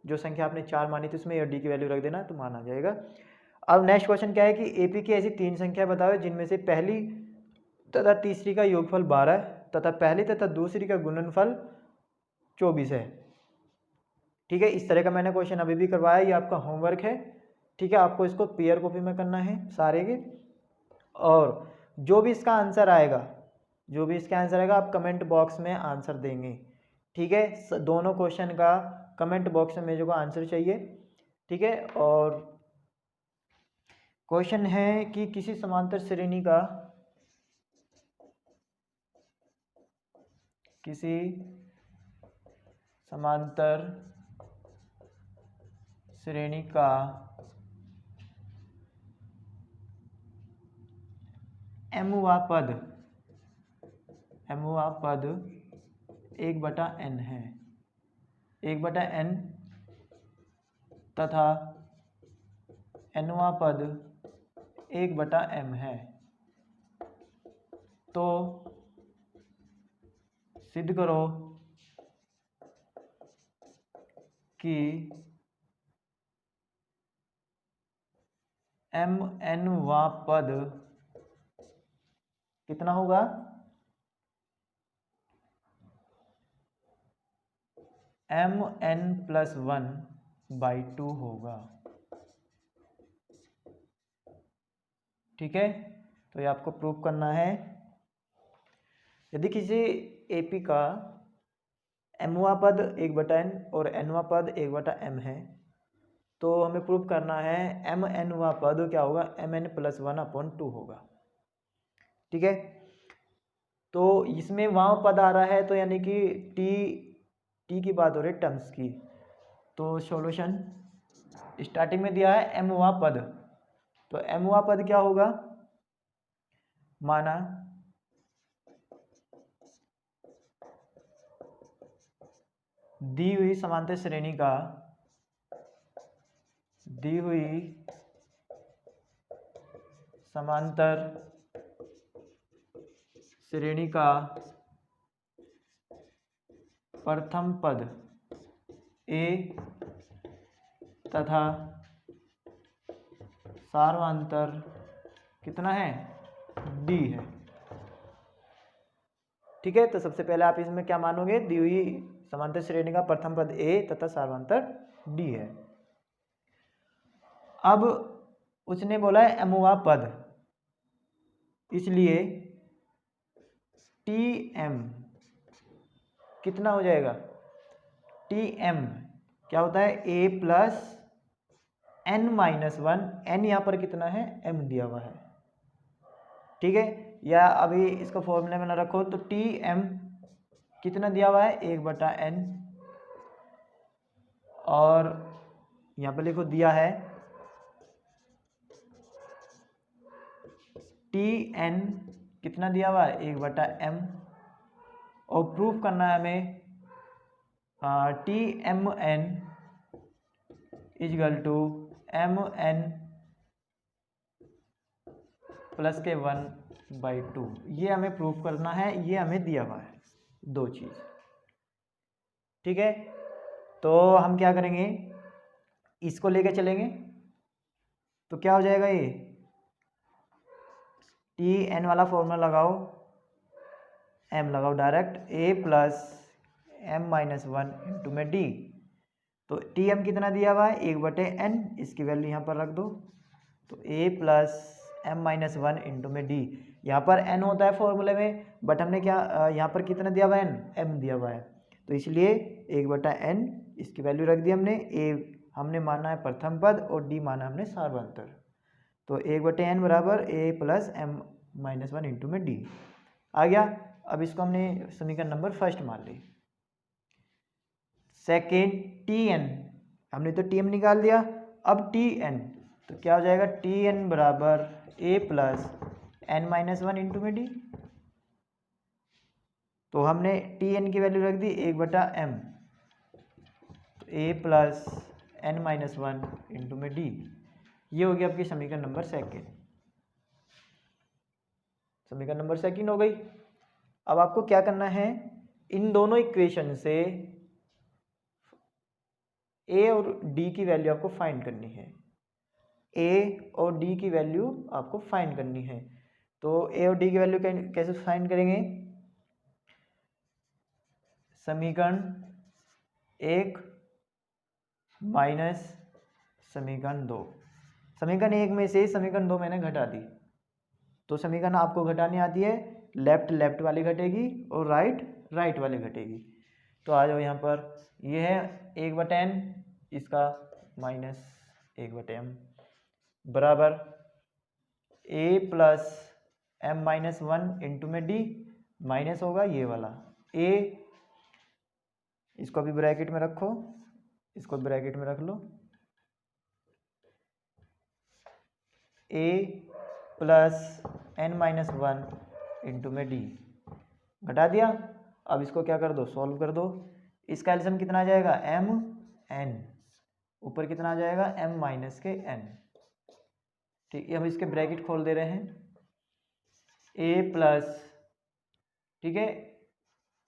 जो संख्या आपने 4 मानी थी उसमें ए और डी की वैल्यू रख देना, तो मान आ जाएगा। अब नेक्स्ट क्वेश्चन क्या है कि एपी की ऐसी 3 संख्या बताओ जिनमें से पहली तथा तीसरी का योगफल 12 तथा पहली तथा दूसरी का गुणनफल 24 है। ठीक है, इस तरह का मैंने क्वेश्चन अभी भी करवाया, ये आपका होमवर्क है। ठीक है, आपको इसको पीयर कॉपी में करना है सारे के, और जो भी इसका आंसर आएगा, जो भी इसका आंसर आएगा आप कमेंट बॉक्स में आंसर देंगे। ठीक है, दोनों क्वेश्चन का कमेंट बॉक्स में मेरे को आंसर चाहिए। ठीक है, और क्वेश्चन है कि किसी समांतर श्रेणी का, किसी समांतर श्रेणी का mवा पद 1/n है, 1/n तथा nवा पद 1/m है, तो सिद्ध करो कि mnवा पद कितना होगा, mn+1/2 होगा। ठीक है, तो ये आपको प्रूव करना है। यदि किसी एपी का mवा पद 1/n और nवा पद 1/m है, तो हमें प्रूव करना है mnवा पद क्या होगा, mn+1/2 होगा। ठीक है, तो इसमें वहाँ पद आ रहा है, तो यानी कि टी की बात हो रही है, टर्म्स की। तो सॉल्यूशन स्टार्टिंग में दिया है mवा पद, तो mवा पद क्या होगा, माना दी हुई समांतर श्रेणी का, दी हुई समांतर श्रेणी का प्रथम पद a तथा सार्वंतर कितना है, d है। ठीक है, तो सबसे पहले आप इसमें क्या मानोगे, दी हुई समांतर श्रेणी का प्रथम पद a तथा सार्वंतर d है। अब उसने बोला है mवा पद, इसलिए tm कितना हो जाएगा, tm क्या होता है, a+n-1, n यहाँ पर कितना है, m दिया हुआ है। ठीक है, या अभी इसको फॉर्मूले में ना रखो, तो tm कितना दिया हुआ है, 1/n, और यहाँ पर लिखो दिया है tn कितना दिया हुआ है, 1/m, और प्रूफ करना है हमें tmn mn+1/2, ये हमें प्रूफ करना है, ये हमें दिया हुआ है दो चीज़। ठीक है, तो हम क्या करेंगे, इसको लेके चलेंगे, तो क्या हो जाएगा, ये tn वाला फॉर्मूला लगाओ, m लगाओ डायरेक्ट, a+m-1 इंटू में d, तो tm कितना दिया हुआ है, 1/n, इसकी वैल्यू यहाँ पर रख दो, तो a+m-1 इंटू में d, यहाँ पर n होता है फॉर्मूले में, बट हमने क्या यहाँ पर कितना दिया हुआ है, m दिया हुआ है, तो इसलिए 1/n इसकी वैल्यू रख दी हमने, a हमने माना है प्रथम पद और d माना हमने सार्वंतर, तो 1/n बराबर a+m-1 इंटू में d आ गया। अब इसको हमने समीकरण नंबर फर्स्ट मान ली। सेकेंड tn, हमने तो tm निकाल दिया, अब tn, तो क्या हो जाएगा, tn बराबर a+n-1 इंटू में d, तो हमने tn की वैल्यू रख दी 1/m, a+n-1 इंटू में d, ये हो गया आपकी समीकरण नंबर सेकेंड। समीकरण नंबर सेकेंड हो गई। अब आपको क्या करना है, इन दोनों इक्वेशन से a और d की वैल्यू आपको फाइंड करनी है, a और d की वैल्यू आपको फाइंड करनी है। तो a और d की वैल्यू कैसे फाइंड करेंगे, समीकरण 1 माइनस समीकरण 2। समीकरण 1 में से समीकरण 2 मैंने घटा दी, तो समीकरण आपको घटानी आती है, लेफ्ट लेफ्ट वाली घटेगी और राइट राइट वाली घटेगी। तो आ जाओ यहाँ पर, ये है 1/n, इसका माइनस 1/m बराबर a plus m minus 1 into में d माइनस होगा ये वाला a, इसको भी ब्रैकेट में रखो, इसको ब्रैकेट में रख लो, a plus n minus 1 into में d घटा दिया। अब इसको क्या कर दो, सॉल्व कर दो। इसका एलसीएम कितना आ जाएगा, m n, ऊपर कितना आ जाएगा, m माइनस के n। ठीक है, हम इसके ब्रैकेट खोल दे रहे हैं, a प्लस, ठीक है,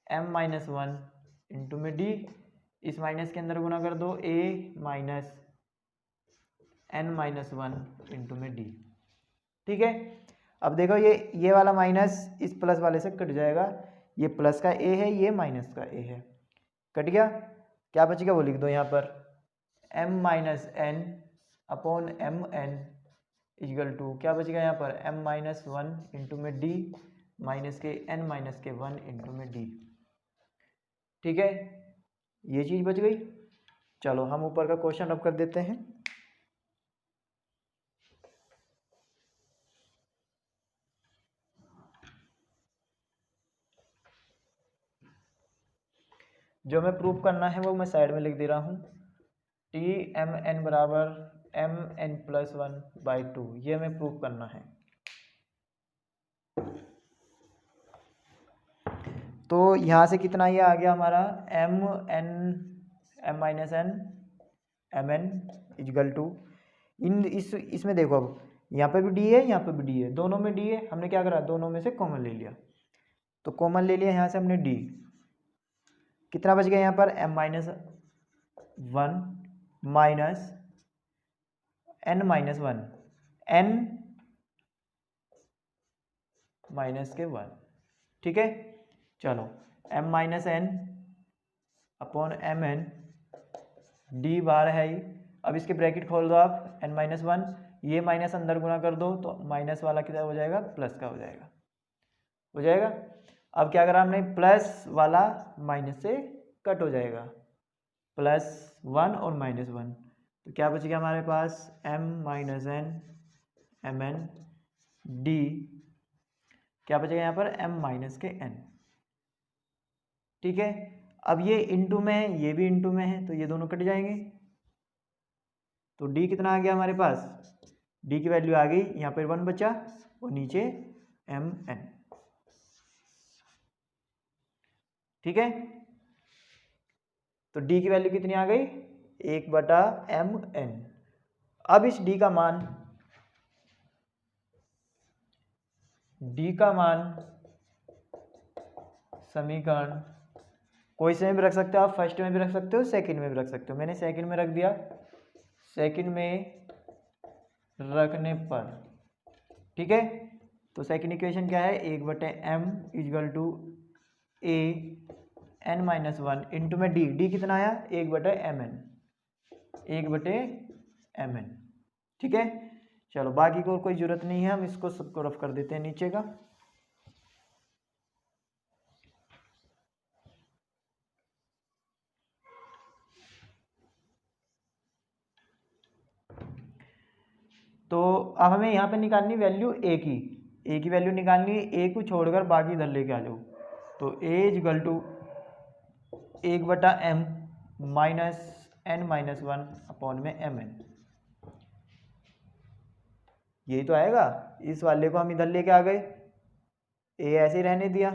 m माइनस 1 इंटू में d, इस माइनस के अंदर गुना कर दो, a minus n minus 1 into में d। ठीक है, अब देखो ये वाला माइनस इस प्लस वाले से कट जाएगा, ये प्लस का a है, ये माइनस का a है, कट गया। क्या बचेगा वो लिख दो यहाँ पर, m minus n upon m n equal to, क्या बचेगा यहाँ पर, m माइनस 1 इंटू में d माइनस के n माइनस के 1 इंटू में d। ठीक है, ये चीज़ बच गई। चलो हम ऊपर का क्वेश्चन अब कर देते हैं। जो मैं प्रूफ करना है वो मैं साइड में लिख दे रहा हूँ, टी एम एन बराबर एम एन प्लस 1/2, ये हमें प्रूफ करना है। तो यहाँ से कितना ये आ गया हमारा, m minus n M n equal to, इसमें देखो, अब यहाँ पे भी डी है, यहाँ पे भी डी है, दोनों में डी है, हमने क्या करा, दोनों में से कॉमन ले लिया, तो कॉमन ले लिया यहाँ से हमने डी, कितना बच गया यहाँ पर, m minus 1 minus n minus 1, n minus के 1। ठीक है, चलो m minus n upon m n, d बाहर है ही, अब इसके ब्रैकेट खोल दो आप, n माइनस 1, ये माइनस अंदर गुना कर दो, तो माइनस वाला कितना हो जाएगा, प्लस का हो जाएगा। अब क्या करा हमने, प्लस वाला माइनस से कट हो जाएगा, +1 और -1, तो क्या बच गया हमारे पास, m minus n m n d, क्या बचेगा यहाँ पर, m माइनस के n। ठीक है, अब ये इंटू में है, ये भी इंटू में है, तो ये दोनों कट जाएंगे, तो d कितना आ गया हमारे पास, d की वैल्यू आ गई, यहाँ पर 1 बचा और नीचे m n। ठीक है, तो d की वैल्यू कितनी आ गई, 1/m n। अब इस d का मान, समीकरण कोई से में भी रख सकते हो आप, फर्स्ट में भी रख सकते हो, सेकंड में भी रख सकते हो, मैंने सेकंड में रख दिया। सेकंड में रखने पर, ठीक है, तो सेकंड इक्वेशन क्या है, 1/m equal to a n minus 1 into में d कितना आया, 1/mn। ठीक है, चलो बाकी को कोई जरूरत नहीं है, हम इसको सबको रफ कर देते हैं नीचे का। तो अब हमें यहाँ पे निकालनी वैल्यू a की वैल्यू निकालनी है, a को छोड़कर बाकी इधर लेके आ जाओ, तो a equal to 1/m minus n minus 1 upon में mn, यही तो आएगा। इस वाले को हम इधर लेके आ गए, a ऐसे ही रहने दिया,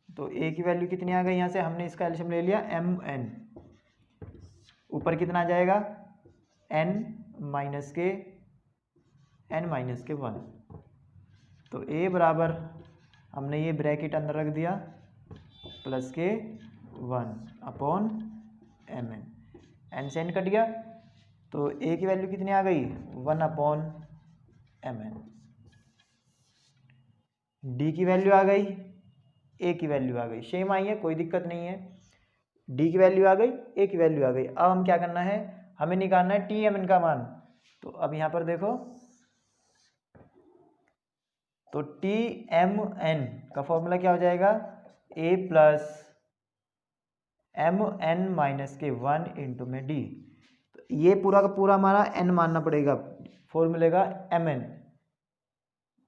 तो a की वैल्यू कितनी आ गई, यहाँ से हमने इसका एलसीएम ले लिया mn, ऊपर कितना आ जाएगा, n माइनस के n-1, तो a बराबर, हमने ये ब्रैकेट अंदर रख दिया, प्लस के 1 अपॉन mn, n से n कट गया, तो a की वैल्यू कितनी आ गई, 1 अपॉन mn, d की वैल्यू आ गई, a की वैल्यू आ गई, सेम आई है, कोई दिक्कत नहीं है, d की वैल्यू आ गई, a की वैल्यू आ गई। अब हम क्या करना है, हमें निकालना है टी एम एन का मान। तो अब यहाँ पर देखो, तो टी एम एन का फॉर्मूला क्या हो जाएगा, ए प्लस एम एन माइनस के 1 इंटू में डी। तो ये पूरा का पूरा हमारा एन मानना पड़ेगा फॉर्मूले का, एम एन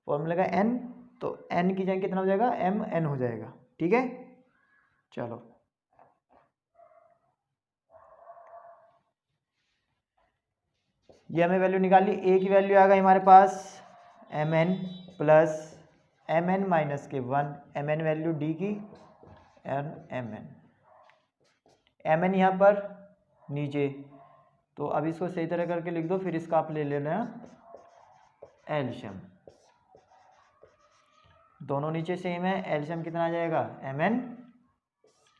फॉर्मूले का एन, तो एन की जगह कितना हो जाएगा, एम एन हो जाएगा। ठीक है, चलो ये हमें वैल्यू निकाली। ए की वैल्यू आ गई हमारे पास M N plus M N minus के 1, एम एन वैल्यू डी की एन एम एन यहाँ पर नीचे, तो अब इसको सही तरह करके लिख दो, फिर इसका आप ले लेना एलशियम। दोनों नीचे सेम है, एलशियम कितना आ जाएगा, एम एन,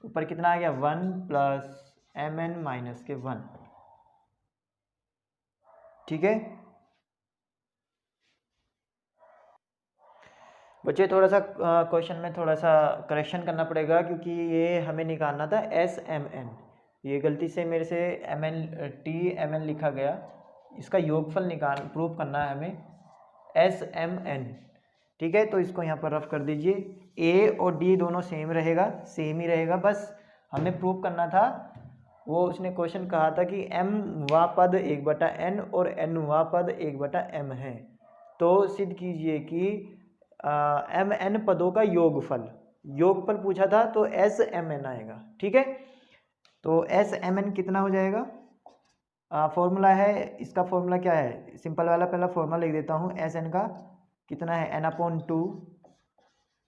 ऊपर कितना आ गया 1 प्लस एम एन माइनस के 1। ठीक है बच्चे, थोड़ा सा क्वेश्चन में थोड़ा सा करेक्शन करना पड़ेगा, क्योंकि ये हमें निकालना था एस एम एन, ये गलती से मेरे से m n t m n लिखा गया। इसका योगफल प्रूफ करना है हमें, एस एम एन। ठीक है, तो इसको यहाँ पर रफ कर दीजिए। ए और डी दोनों सेम रहेगा, सेम ही रहेगा, बस हमें प्रूफ करना था। वो उसने क्वेश्चन कहा था कि एम वा पद 1/n और एन वा पद 1/m है, तो सिद्ध कीजिए कि एम एन पदों का योगफल पूछा था, तो एस एम एन आएगा। ठीक है, तो एस एम एन कितना हो जाएगा, फॉर्मूला है इसका, फॉर्मूला क्या है, सिंपल वाला पहला फॉर्मूला लिख देता हूँ। एस एन का कितना है, n/2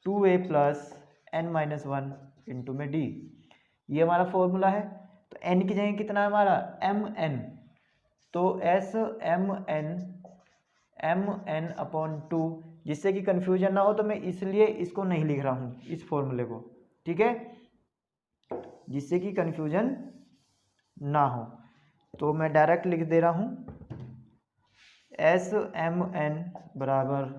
2a plus n minus 1 into में डी, ये हमारा फॉर्मूला है। तो n की जगह कितना है हमारा, एम एन, तो एस एम एन अपॉन 2, जिससे कि कंफ्यूजन ना हो, तो मैं इसलिए इसको नहीं लिख रहा हूँ इस फॉर्मूले को। ठीक है, जिससे कि कंफ्यूजन ना हो, तो मैं डायरेक्ट लिख दे रहा हूँ एस एम एन बराबर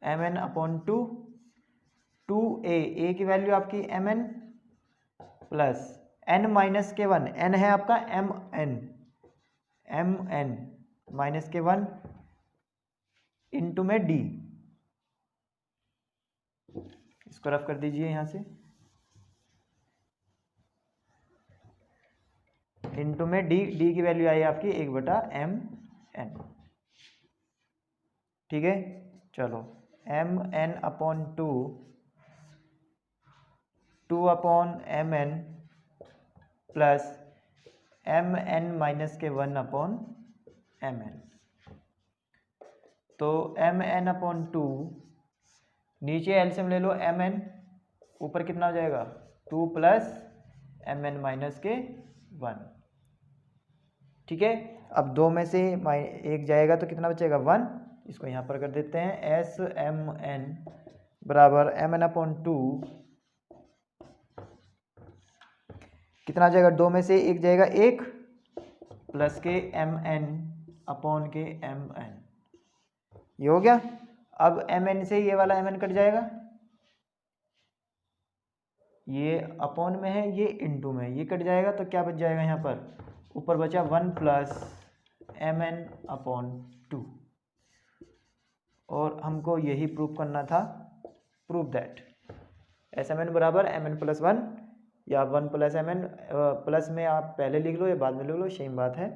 एम एन अपॉन 2 ए की वैल्यू आपकी m N plus n minus के 1, एन है आपका एम एन माइनस के 1 इंटू में डी, इसको रफ कर दीजिए यहाँ से, इंटू में डी की वैल्यू आई आपकी 1/m n। ठीक है, चलो m n upon 2 upon m N plus M N minus के 1 अपॉन एम एन, तो एम एन अपॉन 2, नीचे एलसीएम ले लो एम एन, ऊपर कितना हो जाएगा 2 प्लस एम एन माइनस के 1। ठीक है, अब 2 में से एक जाएगा तो कितना बचेगा 1, इसको यहाँ पर कर देते हैं। एस एम एन बराबर एम एन अपॉन 2, कितना आ जाएगा, 2 में से एक जाएगा 1 प्लस के एम एन अपॉन के एम एन, ये हो गया। अब एम एन से ये वाला एम एन कट जाएगा, ये अपॉन में है, ये इंटू में, ये कट जाएगा, तो क्या बच जाएगा यहाँ पर, ऊपर बचा 1 प्लस एम एन अपॉन 2, और हमको यही प्रूफ करना था, proof that s m n बराबर एम एन प्लस 1 या 1 प्लस एम एन, प्लस में आप पहले लिख लो या बाद में लिख लो, सेम बात है।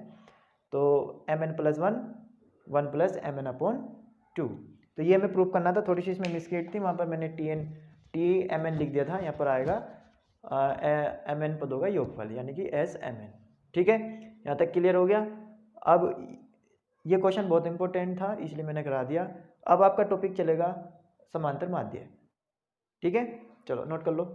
तो m N plus 1 plus M n upon 2, तो ये हमें प्रूफ करना था। थोड़ी सी इसमें मिस्टेक थी, वहाँ पर मैंने टी एम एन लिख दिया था, यहाँ पर आएगा एम एन पदों का योगफल, यानी कि एस एम एन। ठीक है, यहाँ तक क्लियर हो गया। अब ये क्वेश्चन बहुत इंपॉर्टेंट था, इसलिए मैंने करा दिया। अब आपका टॉपिक चलेगा समांतर माध्य। ठीक है, चलो नोट कर लो।